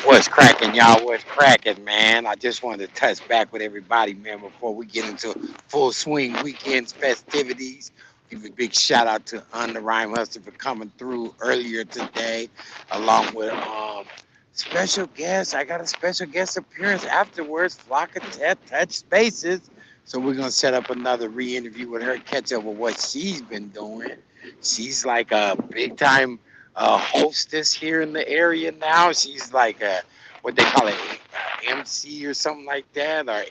What's cracking, y'all? What's cracking, man? I just wanted to touch back with everybody, man, before we get into full swing weekends festivities. Give a big shout out to On the Rhyme Hustler for coming through earlier today, along with special guest. I got a special guest appearance afterwards. Flocka Touch Spaces. So we're gonna set up another re-interview with her, catch up with what she's been doing. She's like a big time hostess here in the area now. She's like a what they call it, MC or something like that, or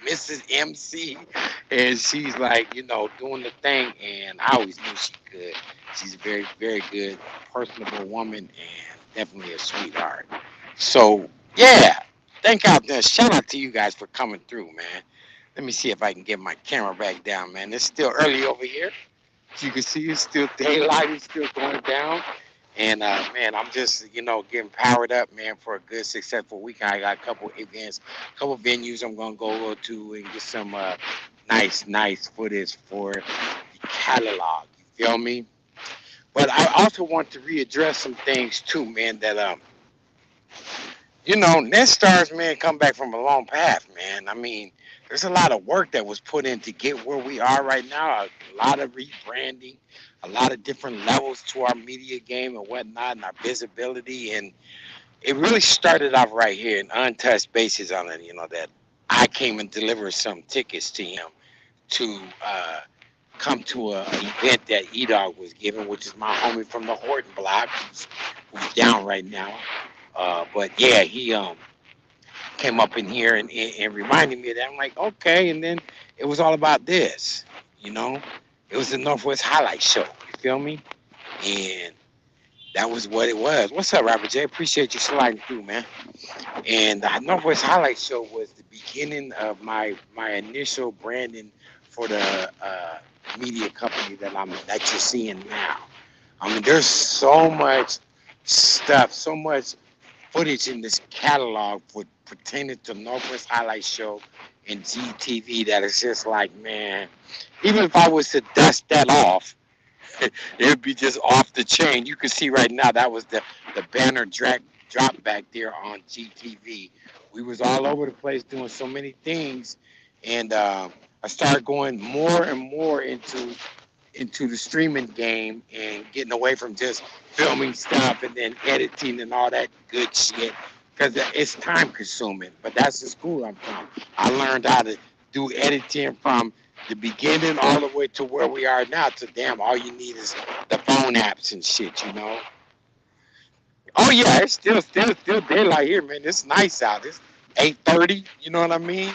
Mrs. MC, and she's like doing the thing. And I always knew she could. She's a very very good, personable woman, and definitely a sweetheart. So yeah, thank out there. Shout out to you guys for coming through, man. Let me see if I can get my camera back down, man. It's still early over here. As you can see, it's still daylight. It's still going down. And man, I'm just getting powered up, man, for a good, successful weekend. I got a couple events, a couple venues I'm gonna go to and get some nice footage for the catalog. You feel me? But I also want to readdress some things too, man. That net stars, man, come back from a long path, man. I mean, there's a lot of work that was put in to get where we are right now. A lot of rebranding, a lot of different levels to our media game and whatnot, and our visibility. And it really started off right here in Untouched Bases on it. That I came and delivered some tickets to him to come to a event that E-Dog was giving, which is my homie from the Horton block, who's down right now. But yeah, he came up in here and reminded me of that. I'm like, okay. And then it was all about this, you know. It was the Northwest Highlight Show. You feel me? And that was what it was. What's up, Robert J? Appreciate you sliding through, man. And the Northwest Highlight Show was the beginning of my initial branding for the media company that you're seeing now. I mean, there's so much stuff, so much footage in this catalog for pertaining to Northwest Highlight Show and GTV that is just like, man, even if I was to dust that off, it would be just off the chain. You can see right now that was the banner drop back there on GTV. We was all over the place doing so many things, and I started going more and more into the streaming game and getting away from just filming stuff and then editing and all that good shit because it's time consuming. But that's the school I'm from. I learned how to do editing from the beginning all the way to where we are now. To damn, all you need is the phone apps and shit. Oh yeah, it's still daylight here, man. It's nice out. It's 8:30. You know what I mean?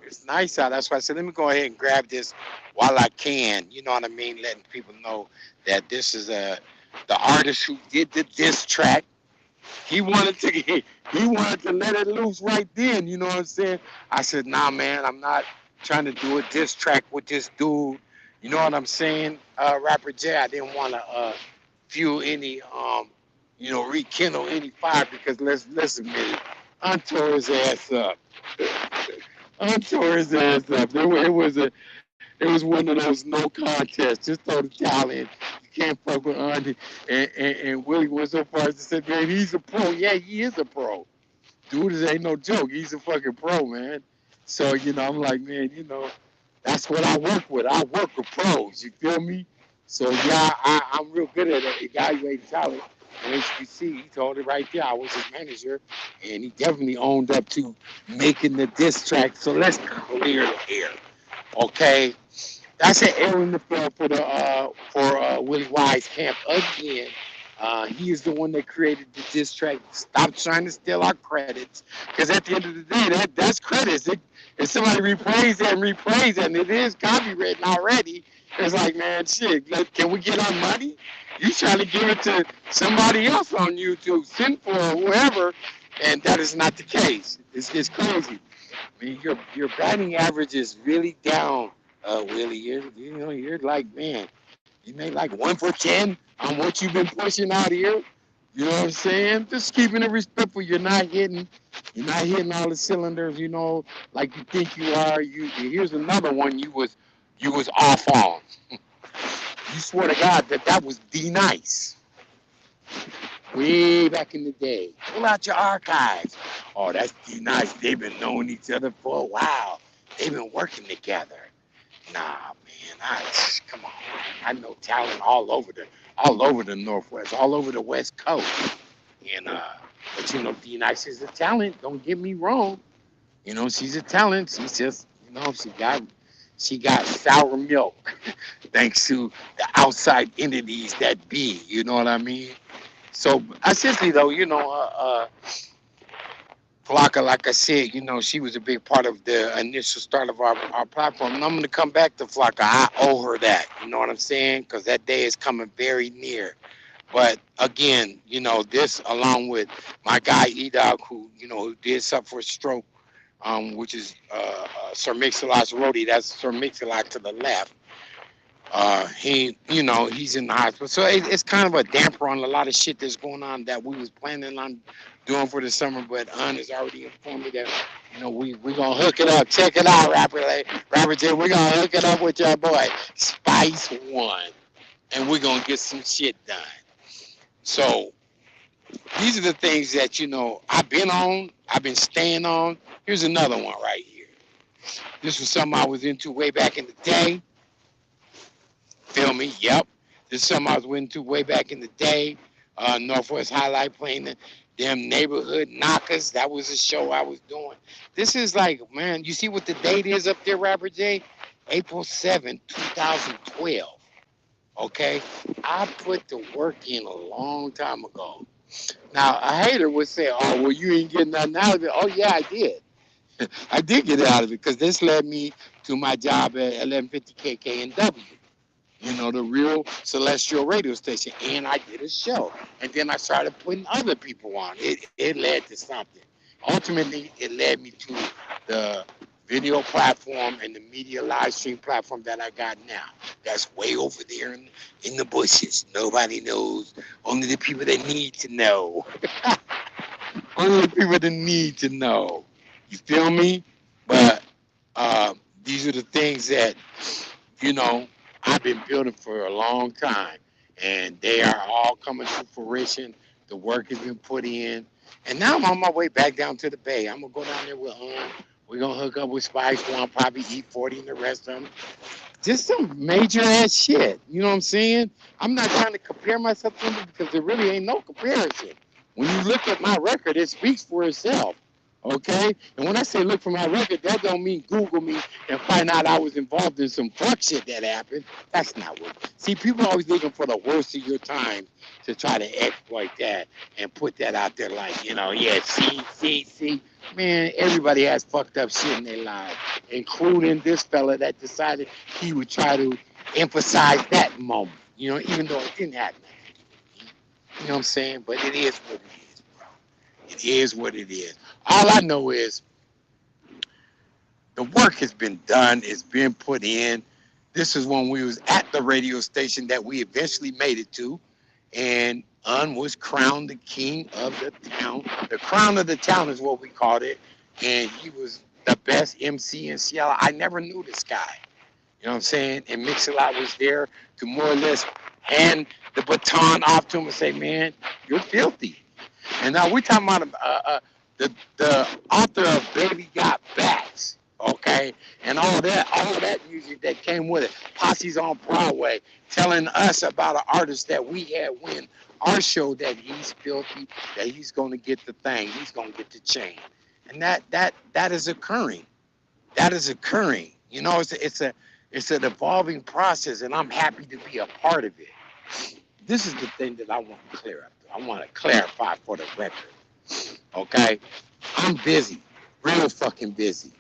It's nice out. That's why I said let me go ahead and grab this while I can. You know what I mean? Letting people know that this is the artist who did the diss track. He wanted to let it loose right then. You know what I'm saying? I said, nah, man, I'm not trying to do a diss track with this dude. You know what I'm saying? Rapper J, I didn't want to fuel any rekindle any fire because let's admit it. I tore his ass up. I tore his ass up. It was one of those no contests. Just throw the towel in. You can't fuck with Andy. And Willie went so far as to say, man, he's a pro. Yeah, he is a pro. Dude, this ain't no joke. He's a fucking pro, man. So, I'm like, man, that's what I work with. I work with pros. You feel me? So, yeah, I'm real good at evaluating talent. And as you can see, he told it right there. I was his manager, and he definitely owned up to making the diss track. So let's clear the air, okay? That's an air in the field for Willie Wise Camp again. He is the one that created the diss track. Stop trying to steal our credits, because at the end of the day, that's credits. If somebody replays that, and it is copywritten already, it's like, man, shit. Can we get our money? You trying to give it to somebody else on YouTube, Sinful or whoever, and that is not the case. It's crazy. I mean, your batting average is really down, Willie. You're like, man, you made like 1 for 10 on what you've been pushing out here. You know what I'm saying? Just keeping it respectful. You're not hitting all the cylinders, like you think you are. Here's another one you was off on. You swear to God that was D nice. way back in the day. Pull out your archives. Oh, that's nice. They've been knowing each other for a while. They've been working together. Nah, man. Come on. I know talent all over the Northwest, all over the West Coast. And but you know, D Nice is a talent. Don't get me wrong. You know, she's a talent. She's just, you know, she got sour milk thanks to the outside entities that be. You know what I mean? So essentially, though, you know, Flocka, like I said, you know, she was a big part of the initial start of our platform. And I'm going to come back to Flocka. I owe her that. You know what I'm saying? Because that day is coming very near. But again, you know, this along with my guy Edog, who, you know, who did suffer a stroke, which is Sir Mix-a-Lot's roadie. That's Sir Mix-a-Lot to the left. He, you know, he's in the hospital. So it's kind of a damper on a lot of shit that's going on that we was planning on doing for the summer. But Un has already informed me that, you know, we going to hook it up. Check it out, Rapper J. We're going to hook it up with your boy, Spice One. And we're going to get some shit done. So these are the things that, you know, I've been on. I've been staying on. Here's another one right here. This was something I was into way back in the day. Feel me? Yep. This is something I was into way back in the day. Northwest Highlight playing the damn neighborhood knockers. That was a show I was doing. This is like, man, you see what the date is up there, Rapper J? April 7th, 2012. Okay? I put the work in a long time ago. Now, a hater would say, oh, well, you ain't getting nothing out of it. Oh, yeah, I did. I did get out of it because this led me to my job at 1150 KKNW. You know, the real celestial radio station. And I did a show. And then I started putting other people on. It led to something. Ultimately, it led me to the video platform and the media live stream platform that I got now. That's way over there in the bushes. Nobody knows. Only the people that need to know. Only the people that need to know. You feel me? But these are the things that, you know, I've been building for a long time, and they are all coming to fruition. The work has been put in, and now I'm on my way back down to the Bay. I'm gonna go down there with we're gonna hook up with Spice One, probably eat 40 and the rest of them. Just some major ass shit. You know what I'm saying? I'm not trying to compare myself to them because there really ain't no comparison. When you look at my record, it speaks for itself. Okay? And when I say look for my record, that don't mean Google me and find out I was involved in some fuck shit that happened. That's not what. See, people are always looking for the worst of your time to try to exploit that and put that out there like, you know, yeah, see. Man, everybody has fucked up shit in their lives, including this fella that decided he would try to emphasize that moment, you know, even though it didn't happen. You know what I'm saying? But it is what it is, bro. It is what it is. All I know is the work has been done. It's been put in. This is when we was at the radio station that we eventually made it to. And Un was crowned the king of the town. The crown of the town is what we called it. And he was the best MC in Seattle. I never knew this guy. You know what I'm saying? And Mix-a-Lot was there to more or less hand the baton off to him and say, man, you're filthy. And now we're talking about the author of Baby Got Backs, okay? And all that music that came with it. Posse's on Broadway telling us about an artist that we had win our show that he's filthy, that he's going to get the thing, he's going to get the chain. And that is occurring. That is occurring. You know, it's an evolving process, and I'm happy to be a part of it. This is the thing that I want to clear up. I want to clarify for the record. Okay? I'm busy. Real fucking busy.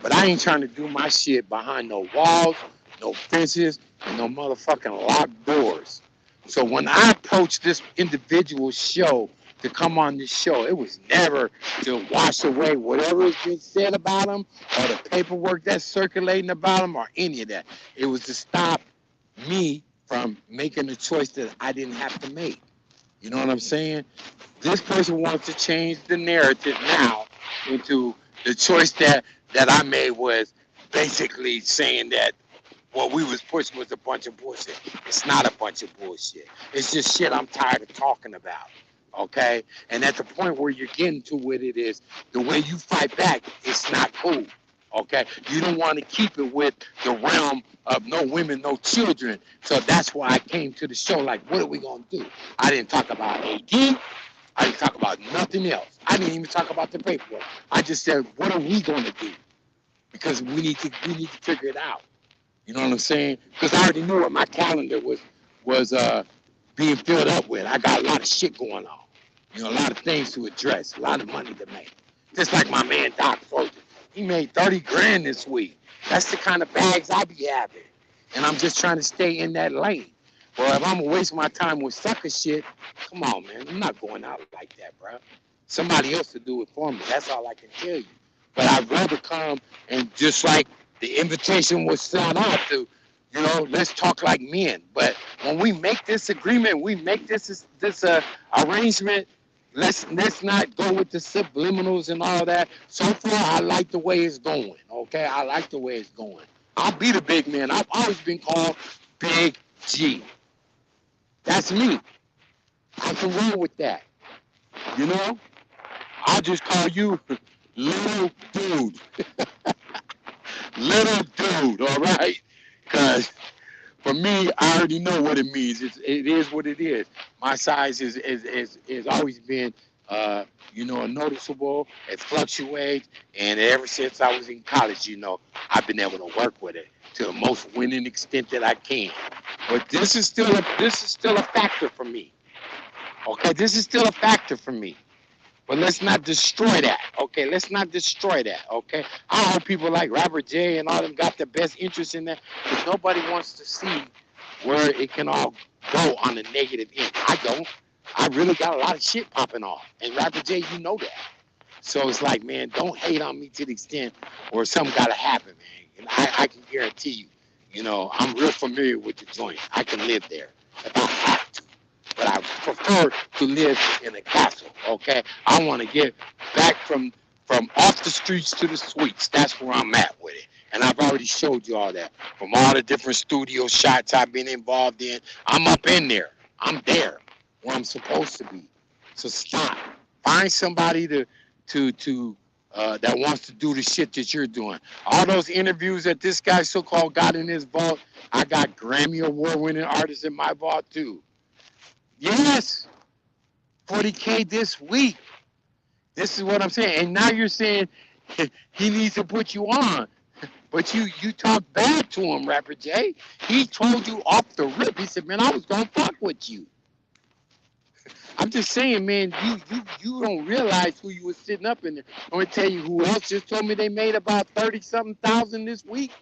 But I ain't trying to do my shit behind no walls, no fences, and no motherfucking locked doors. So when I approached this individual show to come on this show, it was never to wash away whatever has been said about him or the paperwork that's circulating about him or any of that. It was to stop me from making a choice that I didn't have to make. You know what I'm saying? This person wants to change the narrative now into the choice that I made was basically saying that what we was pushing was a bunch of bullshit. It's not a bunch of bullshit. It's just shit I'm tired of talking about. Okay, and at the point where you're getting to with it is the way you fight back. It's not cool. Okay, you don't want to keep it with the realm of no women, no children. So that's why I came to the show. Like, what are we gonna do? I didn't talk about AD. I didn't talk about nothing else. I didn't even talk about the paperwork. I just said, what are we gonna do? Because we need to figure it out. You know what I'm saying? Because I already knew what my calendar was being filled up with. I got a lot of shit going on. You know, a lot of things to address, a lot of money to make. Just like my man Doc Frozen. He made 30 grand this week. That's the kind of bags I be having. And I'm just trying to stay in that lane. Well, if I'm gonna waste my time with sucker shit, come on, man. I'm not going out like that, bro. Somebody else to do it for me. That's all I can tell you. But I'd rather come and just like the invitation was sent off to, let's talk like men. But when we make this agreement, we make this arrangement. Let's not go with the subliminals and all that. So far, I like the way it's going. Okay, I like the way it's going. I'll be the big man. I've always been called Big G. That's me. I can roll with that. You know, I'll just call you little dude. Little dude, all right? Because for me, I already know what it means. It is what it is. My size is always been, noticeable. It fluctuates, and ever since I was in college, I've been able to work with it to the most winning extent that I can. But this is still a factor for me. Okay, this is still a factor for me. But let's not destroy that. Okay, let's not destroy that. Okay, I hope people like Robert J and all them got the best interest in that, because nobody wants to see where it can all go on the negative end. I don't. I really got a lot of shit popping off, and Robert J, you know that. So it's like, man, don't hate on me to the extent where something got to happen, man. And I can guarantee you, I'm real familiar with the joint. I can live there if I have to. But I prefer to live in a castle, okay? I want to get back from off the streets to the suites. That's where I'm at with it. And I've already showed you all that. From all the different studio shots I've been involved in, I'm up in there. I'm there where I'm supposed to be. So stop. Find somebody that wants to do the shit that you're doing. All those interviews that this guy so-called got in his vault, I got Grammy Award-winning artists in my vault too. Yes, 40K this week. This is what I'm saying. And now you're saying he needs to put you on. But you talk bad to him, Rapper J. He told you off the rip. He said, man, I was going to fuck with you. I'm just saying, man, you don't realize who you was sitting up in there. I'm going to tell you who else just told me they made about 30-something thousand this week.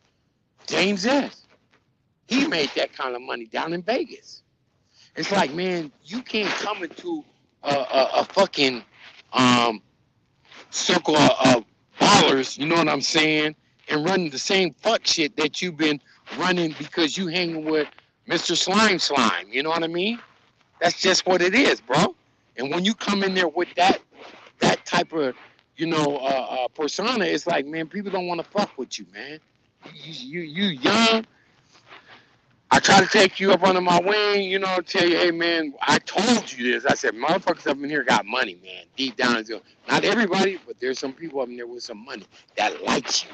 James S. He made that kind of money down in Vegas. It's like, man, you can't come into a fucking circle of ballers, you know what I'm saying, and run the same fuck shit that you've been running because you hanging with Mr. Slime, you know what I mean? That's just what it is, bro. And when you come in there with that type of, persona, it's like, man, people don't want to fuck with you, man. You young. I try to take you up under my wing, tell you, hey, man, I told you this. I said, motherfuckers up in here got money, man. Deep down, not everybody, but there's some people up in there with some money that likes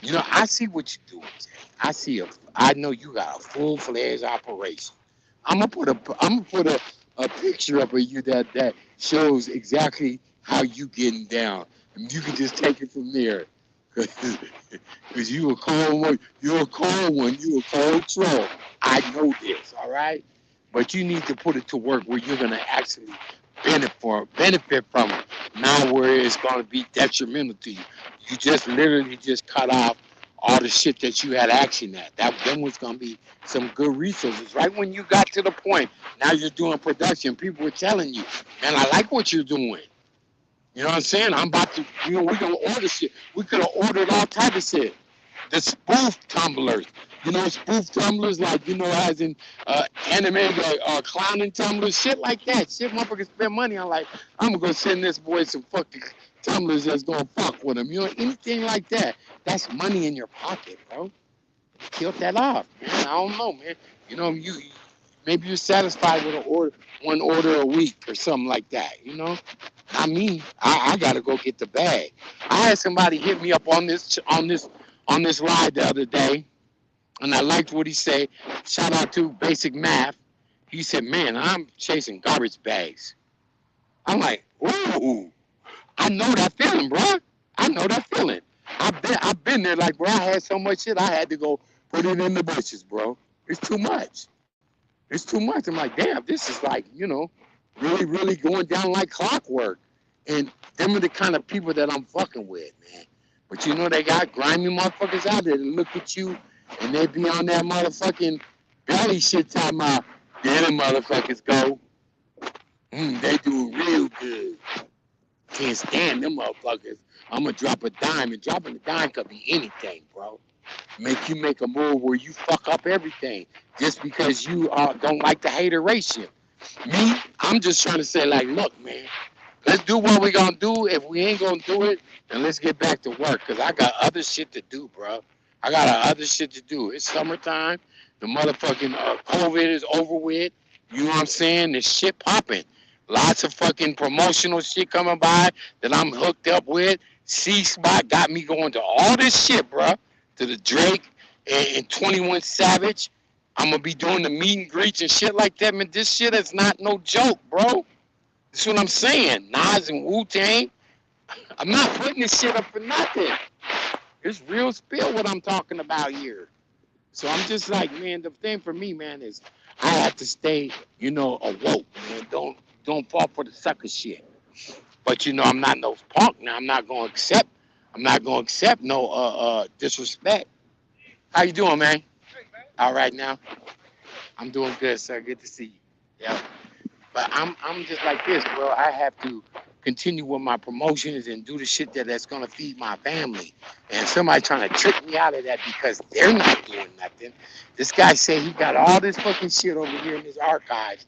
you. I see what you're doing, Jay. I know you got a full-fledged operation. I'm gonna put a picture up of you that shows exactly how you getting down, and you can just take it from there. Because you a cold one, you're a cold one, you a cold troll. I know this, all right? But you need to put it to work where you're gonna actually benefit from it. Not where it's gonna be detrimental to you. You just literally just cut off all the shit that you had action at. Then was gonna be some good resources. Right when you got to the point, now you're doing production, people were telling you, man, I like what you're doing. You know what I'm saying? I'm about to, we're going to order shit. We could have ordered all type of shit. The spoof tumblers. Spoof tumblers like, as in anime, clowning tumblers, shit like that. Shit motherfuckers spend money on, like, I'm going to go send this boy some fucking tumblers that's going to fuck with him. Anything like that. That's money in your pocket, bro. Kill that off, man. I don't know, man. Maybe you're satisfied with one order a week or something like that, you know? Not me. I gotta go get the bag. I had somebody hit me up on this ride the other day, and I liked what he said. Shout out to Basic Math. He said, "Man, I'm chasing garbage bags." I'm like, "Ooh, I know that feeling, bro. I know that feeling. I've been there. Like, bro, I had so much shit, I had to go put it in the bushes, bro. It's too much. It's too much." I'm like, damn, this is like, really, really going down like clockwork. And them are the kind of people that I'm fucking with, man. But they got grimy motherfuckers out there that look at you and they be on that motherfucking belly shit talking about, "Yeah, them motherfuckers go. They do real good. Can't stand them motherfuckers. I'm going to drop a dime." And dropping a dime could be anything, bro. Make you make a move where you fuck up everything just because you don't like the hateration. Me, I'm just trying to say, like, look, man, let's do what we gonna do. If we ain't gonna do it, then let's get back to work. Cause I got other shit to do, bro. I got other shit to do. It's summertime. The motherfucking COVID is over with. You know what I'm saying? This shit popping. Lots of fucking promotional shit coming by that I'm hooked up with. C-Spot got me going to all this shit, bro. To the Drake and 21 Savage. I'm gonna be doing the meet and greets and shit like that, man. This shit is not no joke, bro. That's what I'm saying. Nas and Wu-Tang. I'm not putting this shit up for nothing. It's real spill what I'm talking about here. So I'm just like, man, the thing for me, man, is I have to stay, awoke, man. Don't fall for the sucker shit. But I'm not no punk now. I'm not gonna accept no disrespect. How you doing, man? All right now. I'm doing good, sir. Good to see you. Yeah. But I'm just like this, bro. I have to continue with my promotions and do the shit that's gonna feed my family. And somebody trying to trick me out of that because they're not doing nothing. This guy said he got all this fucking shit over here in his archives.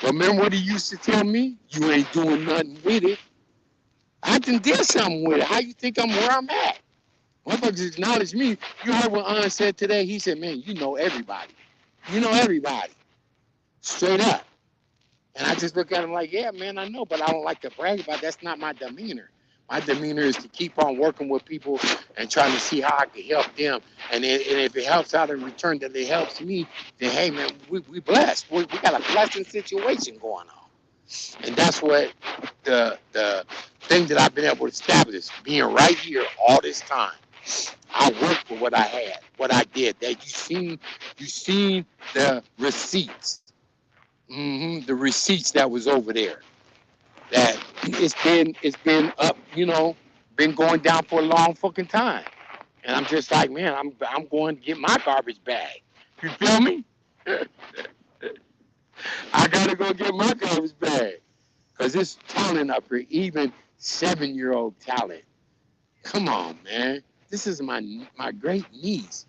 Remember what he used to tell me? You ain't doing nothing with it. I done did something with it. How you think I'm where I'm at? Motherfuckers acknowledge me. You heard what An said today? He said, man, you know everybody. You know everybody. Straight up. And I just look at him like, yeah, man, I know, but I don't like to brag about it. That's not my demeanor. My demeanor is to keep on working with people and trying to see how I can help them. And if it helps out in return that it helps me, then, hey, man, we blessed. We got a blessing situation going on. And that's what the thing that I've been able to establish, being right here all this time. I worked for what I had, what I did. That you seen the receipts. The receipts that was over there. That it's been up, been going down for a long fucking time. And I'm just like, man, I'm going to get my garbage bag. You feel me? I gotta go get my garbage bag. Cause it's talent up here, even 7-year-old talent. Come on, man. This is my great niece.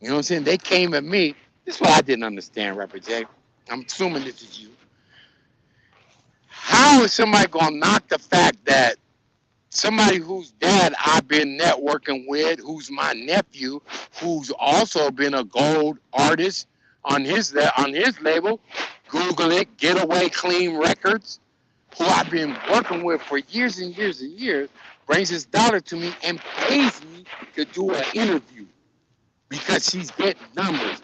You know what I'm saying? They came at me. This is what I didn't understand, Rapper J. I'm assuming this is you. How is somebody gonna knock the fact that somebody whose dad I've been networking with, who's my nephew, who's also been a gold artist on his label, Google it, Getaway Clean Records, who I've been working with for years and years and years, brings his daughter to me and pays me to do an interview because she's getting numbers.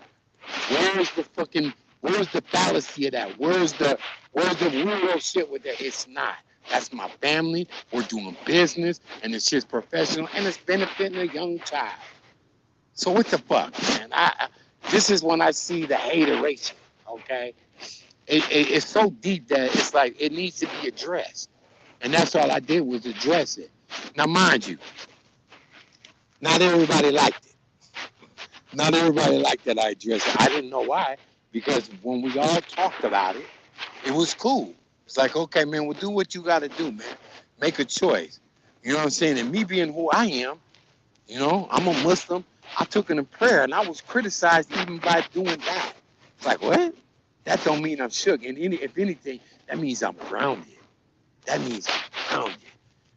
Where's the fallacy of that? Where's the real shit with that? It's not. That's my family. We're doing business, and it's just professional, and it's benefiting a young child. So what the fuck, man? This is when I see the hateration, okay? It's so deep that it's like it needs to be addressed. And that's all I did was address it. Now, mind you, not everybody liked it. Not everybody liked that I addressed it. I didn't know why, because when we all talked about it, it was cool. It's like, okay, man, well, do what you got to do, man. Make a choice. You know what I'm saying? And me being who I am, I'm a Muslim. I took it in prayer, and I was criticized even by doing that. It's like, what? That don't mean I'm shook. And if anything, that means I'm grounded. That means I'm grounded.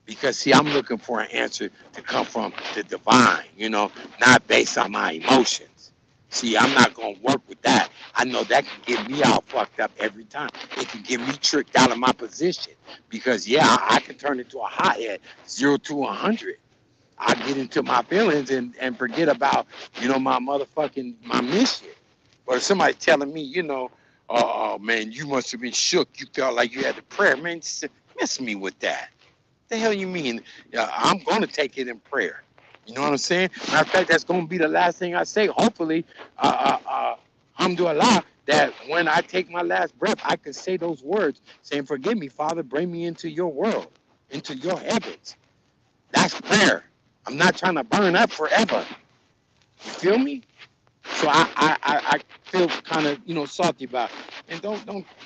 Because, see, I'm looking for an answer to come from the divine, not based on my emotions. See, I'm not going to work with that. I know that can get me all fucked up every time. It can get me tricked out of my position because yeah, I can turn into a hothead 0 to 100. I get into my feelings and forget about my motherfucking my mission. But if somebody telling me oh man, you must have been shook. You felt like you had the prayer, man. Miss me with that. The hell you mean? I'm gonna take it in prayer. You know what I'm saying? Matter of fact, that's gonna be the last thing I say. Hopefully, alhamdulillah, that when I take my last breath, I can say those words, saying, "Forgive me, Father, bring me into your world, into your heavens." That's prayer. I'm not trying to burn up forever. You feel me? So I feel kind of salty about it. And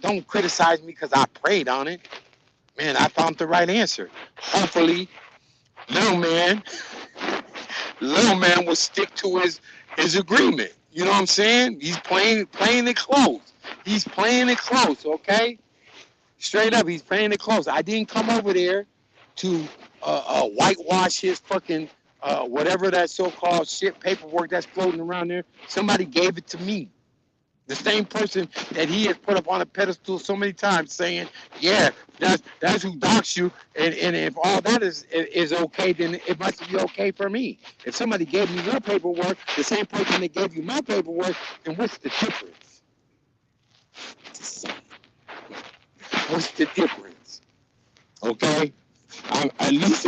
don't criticize me because I prayed on it. Man, I found the right answer. Hopefully, little man will stick to his agreement. You know what I'm saying? He's playing it close. He's playing it close, okay? Straight up, he's playing it close. I didn't come over there to whitewash his fucking whatever that so-called shit paperwork that's floating around there. Somebody gave it to me. The same person that he has put up on a pedestal so many times, saying, "Yeah, that's who docs you," and if all that is okay, then it must be okay for me. If somebody gave me your paperwork, the same person that gave you my paperwork, then what's the difference? What's the difference? Okay, at least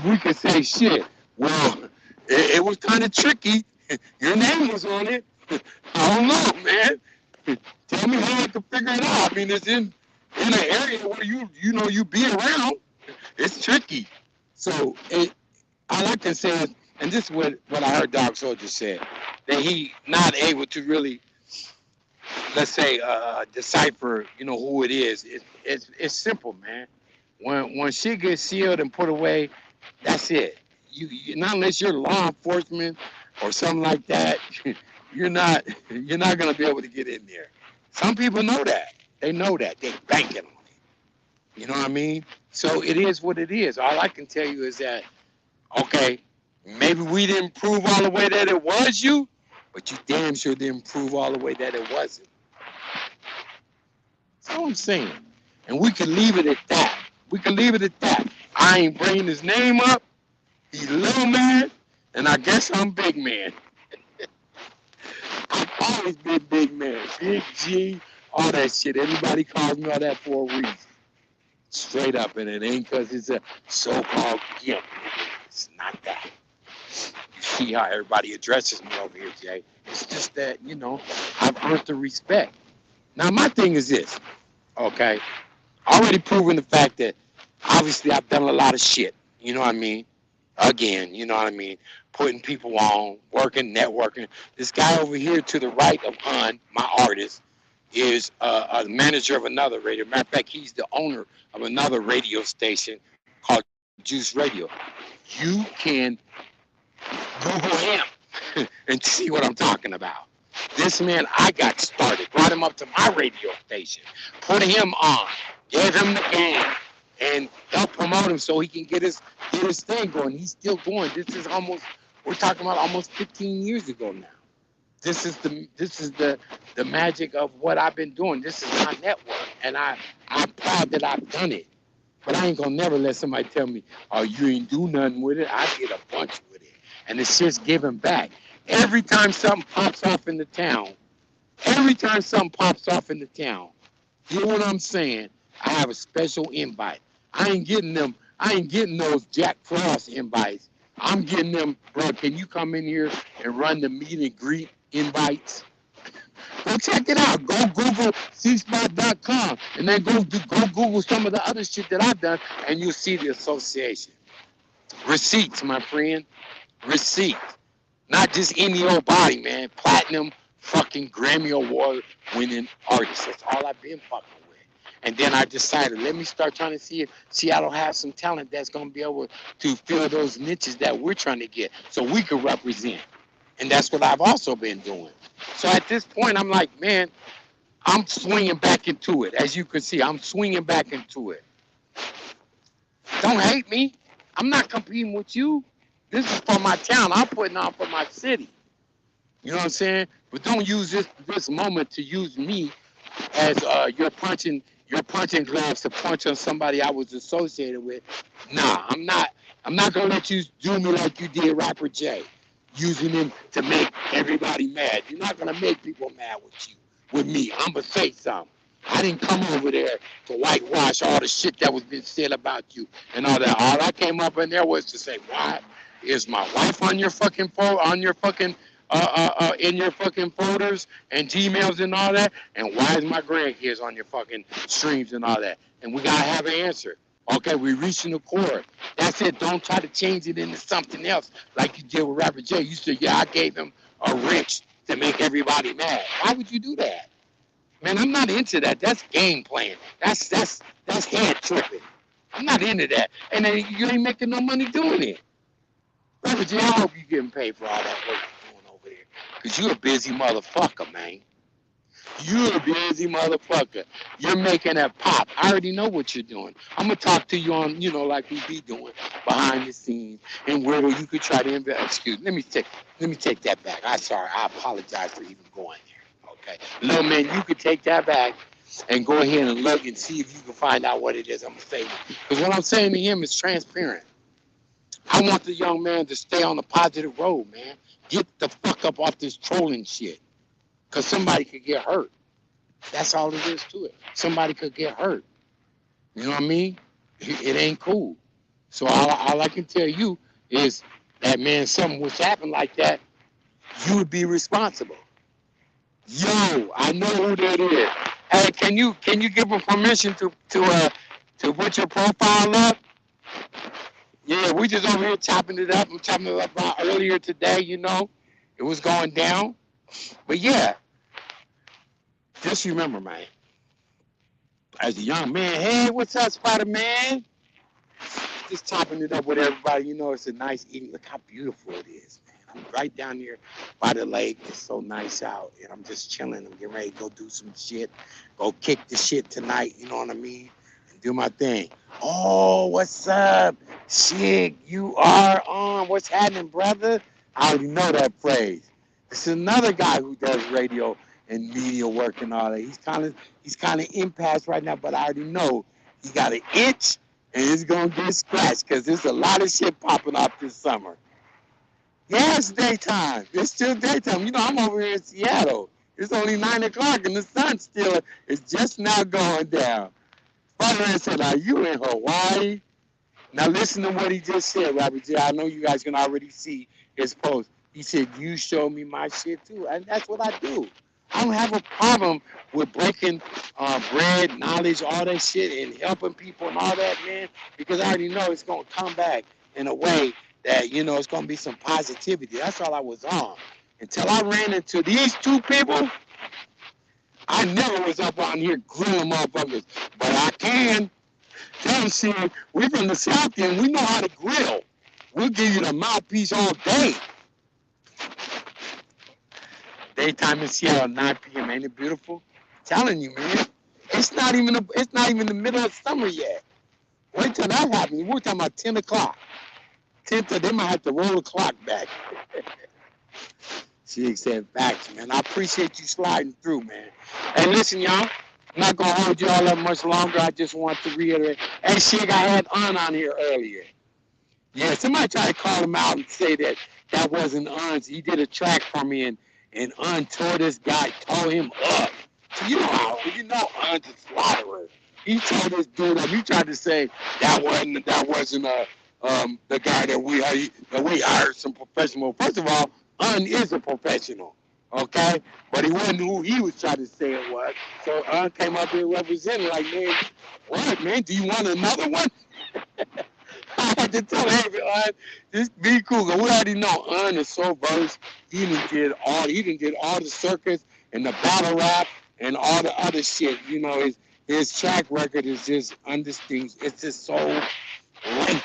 we could say shit. Well, it was kind of tricky. Your name was on it. I don't know, man. Tell me how I can figure it out. I mean, it's in an area where you be around. It's tricky. So all I can say is, and this is what I heard Doc Soldier said, that he not able to really, let's say, decipher, who it is. It's simple, man. When shit gets sealed and put away, that's it. You not unless you're law enforcement or something like that. You're not gonna be able to get in there. Some people know that. They know that. They're banking on it. You know what I mean? So it is what it is. All I can tell you is that, okay, maybe we didn't prove all the way that it was you, but you damn sure didn't prove all the way that it wasn't. That's all I'm saying. And we can leave it at that. We can leave it at that. I ain't bringing his name up. He's little man, and I guess I'm big man. I've always been big man, big G, all that shit. Everybody calls me all that for a reason. Straight up, and it ain't because it's a so-called gift. It's not that. You see how everybody addresses me over here, Jay. It's just that, I've earned the respect. Now, my thing is this, okay? Already proven the fact that, obviously, I've done a lot of shit. You know what I mean? Again, you know what I mean? Putting people on, working, networking. This guy over here to the right of Han, my artist, is a manager of another radio. Matter of fact, he's the owner of another radio station called Juice Radio. You can Google him and see what I'm talking about. This man, I got started, brought him up to my radio station, put him on, gave him the game, and help promote him so he can get his thing going. He's still going. We're talking about almost 15 years ago now. This is the magic of what I've been doing. This is my network, and I'm proud that I've done it. But I ain't gonna never let somebody tell me, "Oh, you ain't do nothing with it." I did a bunch with it, and it's just giving back. Every time something pops off in the town, you know what I'm saying? I have a special invite. I ain't getting those Jack Frost invites. I'm getting them, bro. Can you come in here and run the meet and greet invites? Go check it out. Go Google cspot.com and then go Google some of the other shit that I've done, and you'll see the association. Receipts, my friend. Receipts. Not just any old body, man. Platinum fucking Grammy Award winning artist. That's all I've been fucking with. And then I decided, let me start trying to see if Seattle has some talent that's going to be able to fill those niches that we're trying to get so we can represent. And that's what I've also been doing. So at this point, I'm like, man, I'm swinging back into it. As you can see, I'm swinging back into it. Don't hate me. I'm not competing with you. This is for my town. I'm putting on for my city. You know what I'm saying? But don't use this moment to use me as your punching gloves to punch on somebody I was associated with. Nah, I'm not. I'm not gonna let you do me like you did Rapper J, using him to make everybody mad. You're not gonna make people mad with me. I'm gonna say something. I didn't come over there to whitewash all the shit that was been said about you and all that. All I came up in there was to say, why is my wife on your fucking phone, on your fucking in your fucking folders and Gmails and all that? And why is my grandkids on your fucking streams and all that? And we gotta have an answer. Okay, we reaching the core. That's it. Don't try to change it into something else like you did with Rapper J. You said, yeah, I gave him a wrench to make everybody mad. Why would you do that? Man, I'm not into that. That's game playing. That's head tripping. I'm not into that. And then you ain't making no money doing it. Rapper J, I hope you're getting paid for all that work you're doing over there. Because you're a busy motherfucker, man. You're a busy motherfucker. You're making that pop. I already know what you're doing. I'm going to talk to you on, like we be doing behind the scenes and where you could try to invest. Excuse me. Let me take that back. I'm sorry. I apologize for even going there. Okay. Little man, you could take that back and go ahead and look and see if you can find out what it is I'm saying. Because what I'm saying to him is transparent. I want the young man to stay on the positive road, man. Get the fuck up off this trolling shit. Because somebody could get hurt. That's all it is to it. Somebody could get hurt. You know what I mean? It ain't cool. So all I can tell you is that, man, something was happening like that, you would be responsible. Yo, I know who that is. Hey, can you give him permission to put your profile up? Yeah, we just over here chopping it up. I'm chopping it up earlier today, It was going down. But yeah, just remember, man, as a young man, hey, what's up, Spider-Man? Just chopping it up with everybody. It's a nice evening. Look how beautiful it is, man. I'm right down here by the lake. It's so nice out. And I'm just chilling. I'm getting ready to go do some shit. Go kick the shit tonight, you know what I mean? And do my thing. Oh, what's up? Shit, you are on. What's happening, brother? I already know that phrase. This is another guy who does radio and media work and all that. He's kind of impasse right now, but I already know he got an itch and it's gonna get scratched because there's a lot of shit popping off this summer. Yeah, it's daytime. It's still daytime. I'm over here in Seattle. It's only 9 o'clock and the sun still is just now going down. Father said, "Are you in Hawaii?" Now listen to what he just said, Robert J. I know you guys can already see his post. He said, "You show me my shit too," and that's what I do. I don't have a problem with breaking bread, knowledge, all that shit, and helping people and all that, man, because I already know it's gonna come back in a way that it's gonna be some positivity. That's all I was on until I ran into these two people. I never was up on here grilling motherfuckers, but I can. Tell them, see, we from the South and we know how to grill. We'll give you the mouthpiece all day. Daytime in Seattle, 9 p.m. Ain't it beautiful? I'm telling you, man. It's not even the middle of summer yet. Wait till that happens. We're talking about 10 o'clock. 10 to, they might have to roll the clock back. She said facts, man. I appreciate you sliding through, man. Hey, listen, y'all. I'm not going to hold you all up much longer. I just want to reiterate. Hey, Shig, I had on here earlier. Yeah, somebody tried to call him out and say that wasn't Un's. He did a track for me, and Un tore this guy, tore him up. So you know Un's a slaughterer. He tore this dude up. He tried to say that wasn't the guy that we hired some professional. First of all, Un is a professional, okay? But he wasn't who he was trying to say it was. So Un came up here representing like, man, what, man? Do you want another one? I had to tell everyone, just be cool. We already know Un is so versed. He did all the circus and the battle rap and all the other shit. His track record is just undistinguished. It's just so length.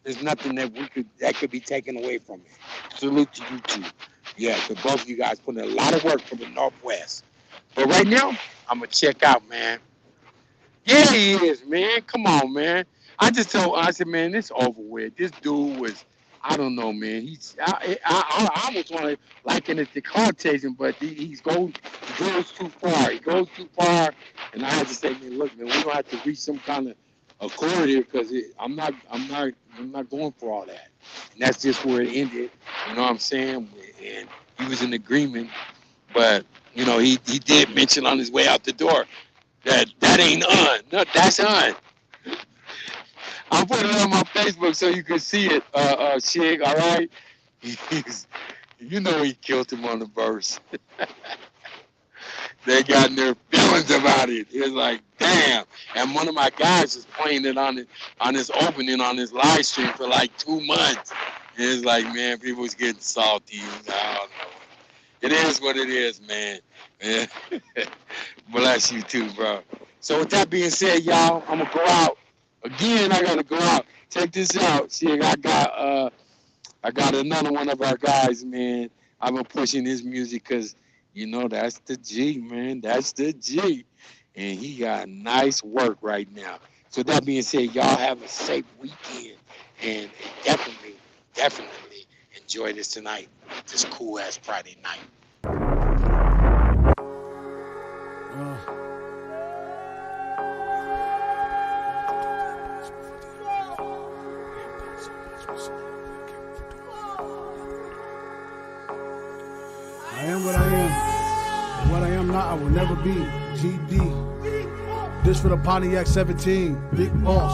There's nothing that could be taken away from it. Salute to you two. Yeah, to both of you guys putting a lot of work for the Northwest. But right now, I'm gonna check out, man. Yeah, he is, man. Come on, man. I said, man, it's over with. This dude I don't know, man. I almost want to liken it to car chasing, but he goes too far. He goes too far, and I had to say, man, look, man, we're gonna have to reach some kind of accord here because I'm not going for all that. And that's just where it ended. You know what I'm saying? And he was in agreement, but you know, he did mention on his way out the door that ain't on. No, that's on. I'll put it on my Facebook so you can see it, Shig, all right? You know he killed him on the verse. They got in their feelings about it. It was like, damn. And one of my guys was playing it on his opening on his live stream for like 2 months. And it's like, man, people was getting salty. I don't know. It is what it is, man. Yeah. Bless you too, bro. So with that being said, y'all, I'm gonna go out. Again, I gotta go out. Check this out. See, I got another one of our guys, man. I've been pushing his music because, you know, that's the G, man. That's the G. And he got nice work right now. So that being said, y'all have a safe weekend. And definitely enjoy this tonight. This cool-ass Friday night. I am what I am, and what I am not, I will never be. GD. This for the Pontiac 17, Big Boss.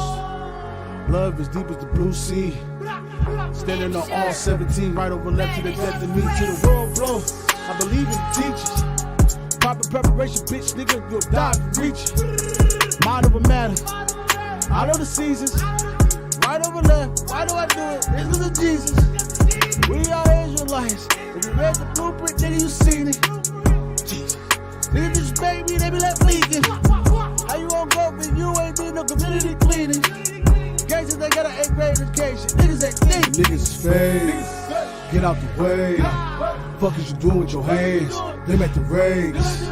Love as deep as the blue sea. Standing on all 17, right over left to the death of me, to the world blow. I believe in the teachers. Proper preparation, bitch, nigga, you'll die for reaching. Mind over matter. I know the seasons. Right over left. Why do I do it? This is Jesus. We are Israelites. If you read the blueprint, then you seen it. Jesus. Niggas just baby, they be like leaking. How you gon' go when you ain't did no community cleaning? Cases, they got an 8th grade education. Niggas ain't thinking. Niggas is fake. Get out the way. Fuck is you doing with your hands? Them at the race.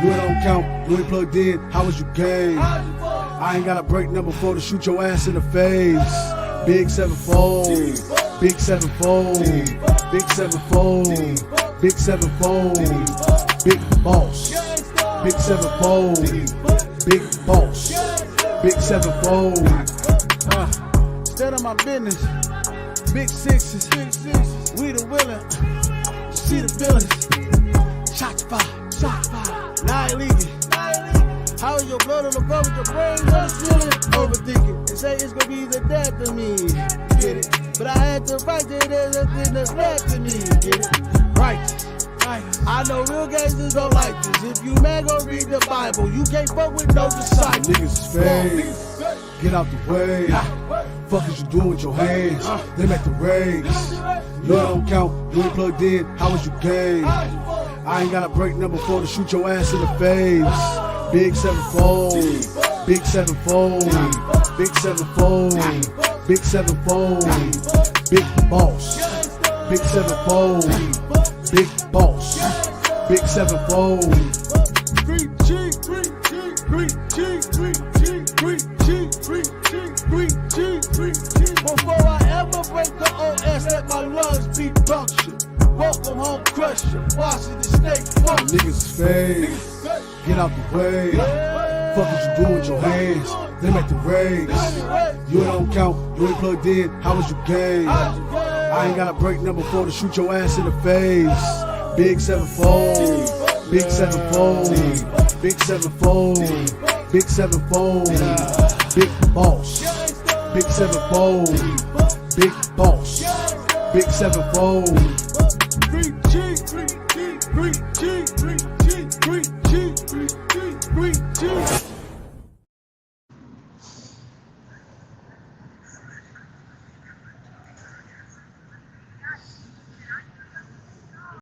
You ain't on count. You ain't plugged in. How was you game? I ain't got a break number 4 to shoot your ass in the face. Big 7-fold. Big 7-fold. Big 7-fold. Big 7-fold. Big boss. Big 7-fold. Big boss. Big 7-fold. Instead of my business. Big sixes. We the willing. See the villains. Shots fired. Shots fired. Now I leave. How is your blood on the floor with your brain on the ceiling? Overthinking. They say it's gonna be the death of me. Get it? But I had to fight it. There's nothing that's left to me. Get it? Righteous. I know real gangsters don't like this. If you mad, go read the Bible. You can't fuck with no disciples. Niggas is fake. Get out the way. Fuck is you doing with your hands? Them at the race. You don't count. You ain't plugged in. How was you game? I ain't got a break number 4 to shoot your ass in the face. Big 7-fold, big 7-fold, big 7-fold, big 7-fold, big boss, big 7-fold, big boss, big 7-fold. Before I ever break the OS, let my lungs be punctured. Welcome home, crusher, Washington State function. Niggas is fake. Get out the way. Fuck what you do with your hands. Them at the race. You ain't on count. You ain't plugged in. How was you game? I ain't got a break number 4 to shoot your ass in the face. Big 7-fold. Big 7-fold. Big 7-fold. Big 7-fold. Big boss. Big 7-fold. Big boss. Big 7-fold. 3G.